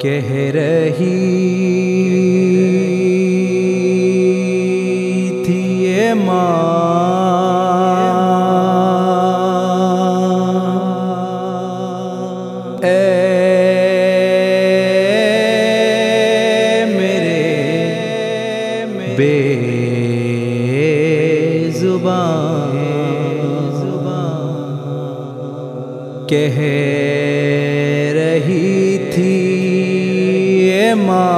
कह रही थी ये माँ मेरे बेज़ुबान कह रही थी ये माँ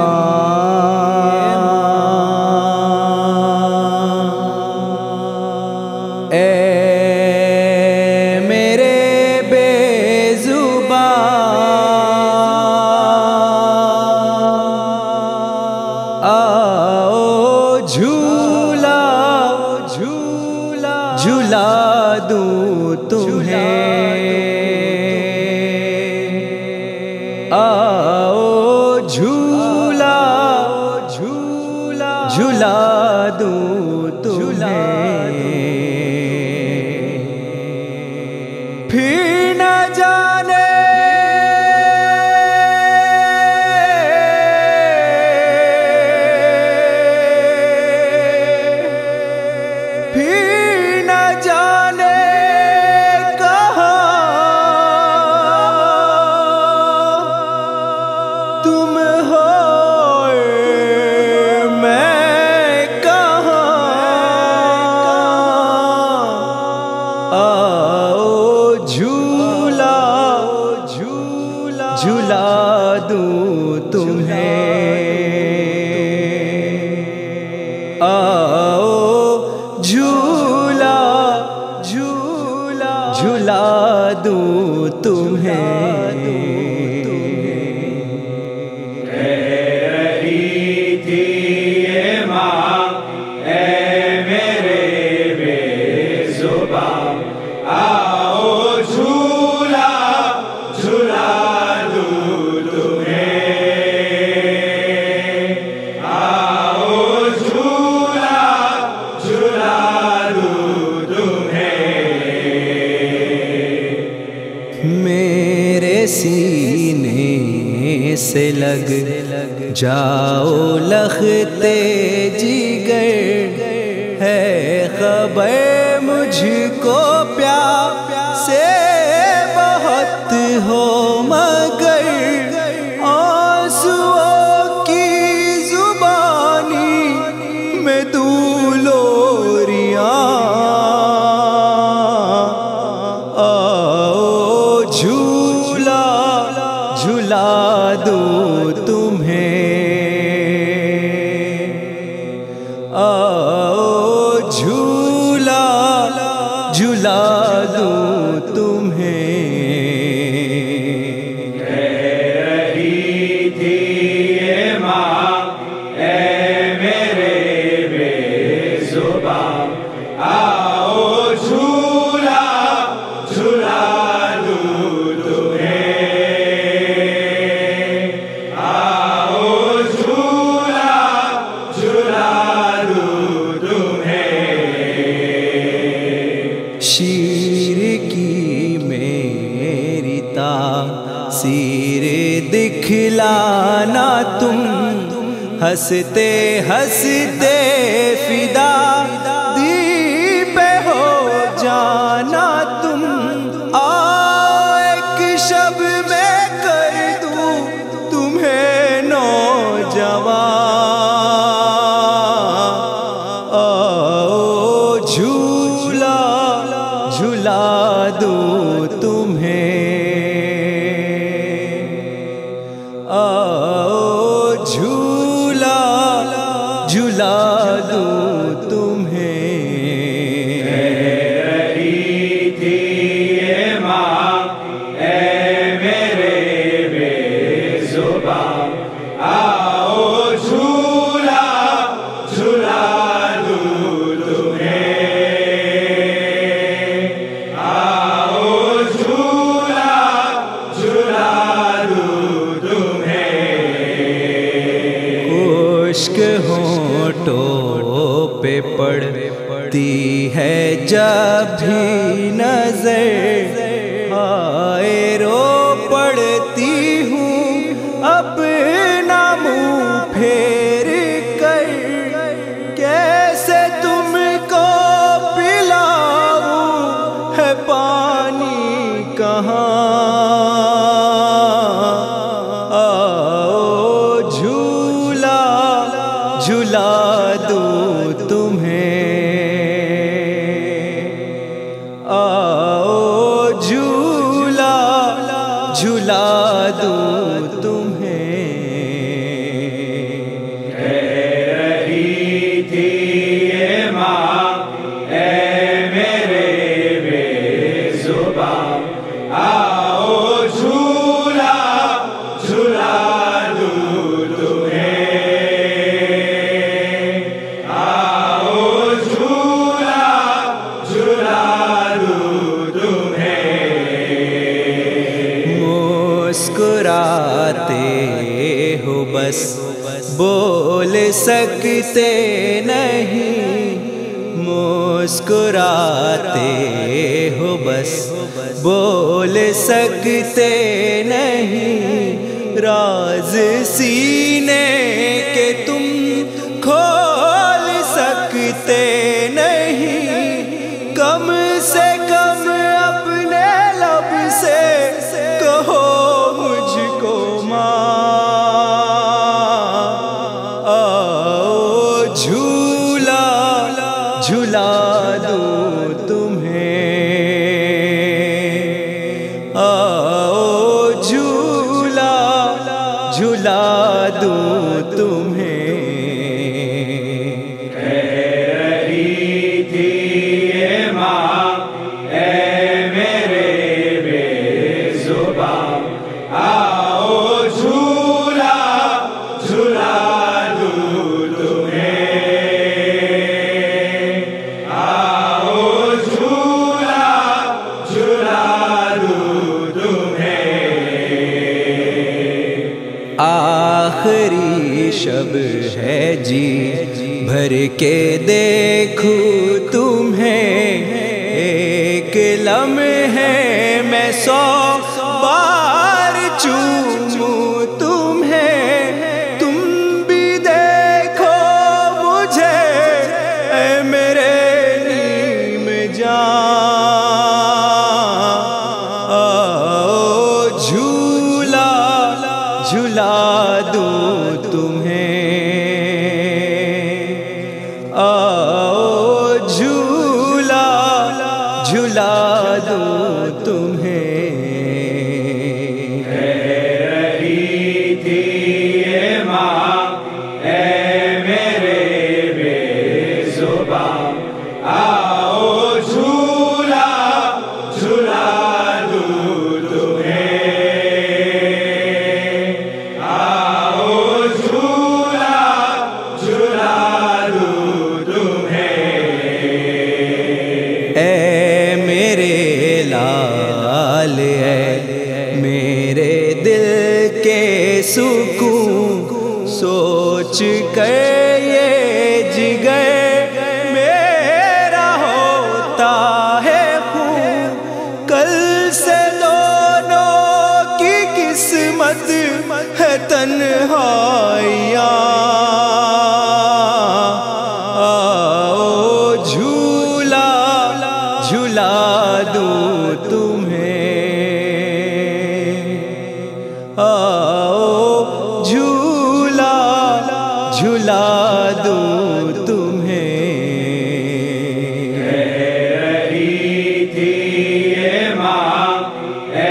मेरे बेज़ुबान आओ झूला झूला झूला दूँ तुम्हें आओ झूला झूला झूला दूँ तुम्हें फिर न जाने फिर न जाने तुम हो मैं कहाँ आओ झूला झूला झूला दूँ तुम्हें आओ झूला झूला झूला दूँ तुम्हें मेरे सीने से लग जाओ लखते जिगर है खबर मुझको प्यार से बहुत हो मगर आंसुओं की जुबानी में तू लोरियां झूला झूला दूँ तुम्हें आओ झूला झूला दूँ तुम्हें कह रही थी ये माँ मेरे बेज़ुबान आओ झूला झूला शीर की मेरी तासीर दिखलाना तुम हंसते हंसते फिदा दी पे हो जाना तुम आओ एक शब में कर दूँ तुम्हें नौजवान आओ झूला झूला दूँ तुम्हें आओ झूला झूला दूँ तुम्हें कह रही थी ये माँ मेरे बेज़ुबान आओ झूला झूला दूँ तुम्हें इश्क होठों पे पड़ती है जब भी नजर आए रो पड़ बस बोल सकते नहीं, मुस्कुराते हो बस बोल सकते नहीं, राज सीने के तुम खोल सकते नहीं, कम से कम अपने लब से कहो मुझको माँ, आओ झूला झूला दूं तुम्हें, आओ झूला झूला दूं तुम्हें। कह रही थी ये माँ ऐ मेरे बेज़ुबां, आओ झूला झूला दूं तुम्हें, आओ झूला झूला दूं तुम्हें। आखिरी शब है जी भर के देखूं तुम्हें, एक लम्हे मैं 100 बार चूमूं तुम्हें, तुम भी देखो मुझे ऐ मेरे नीम जान, आओ झूला झूला दूं तुम्हें, आओ झूला झूला दूं तुम्हें। कह रही थी ये माँ ऐ मेरे बेज़ुबां, आओ झूला झूला दूं तुम्हें, आओ झूला झूला दूं तुम्हें। ऐ मेरे लाल ऐ मेरे दिल के सुकून, सोच कर ये जिगर मेरा होता है खून, कल से दोनों की किस्मत है तन्हाइयाँ, आओ झूला झूला दूं तुम्हें, आओ झूला झूला दूं तुम्हें। कह रही थी ये माँ ऐ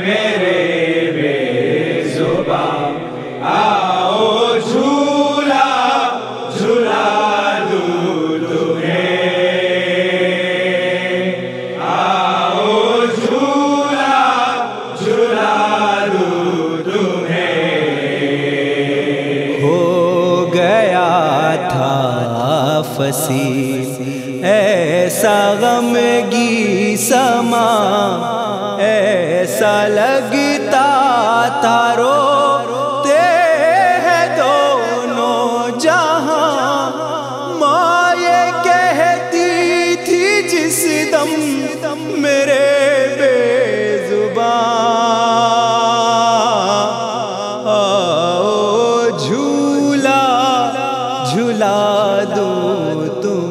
मेरे बेज़ुबां, आओ झूला झूला दूं तुम्हें, आओ झूला झूला दूं तुम्हें। हो गया था फसी ऐसा गमगी समा, ऐसा लगता था रोते हैं दोनों जहां, माँ ये कहती थी जिस दम मेरे बेज़ुबां, आओ झूला झूला दूं तुम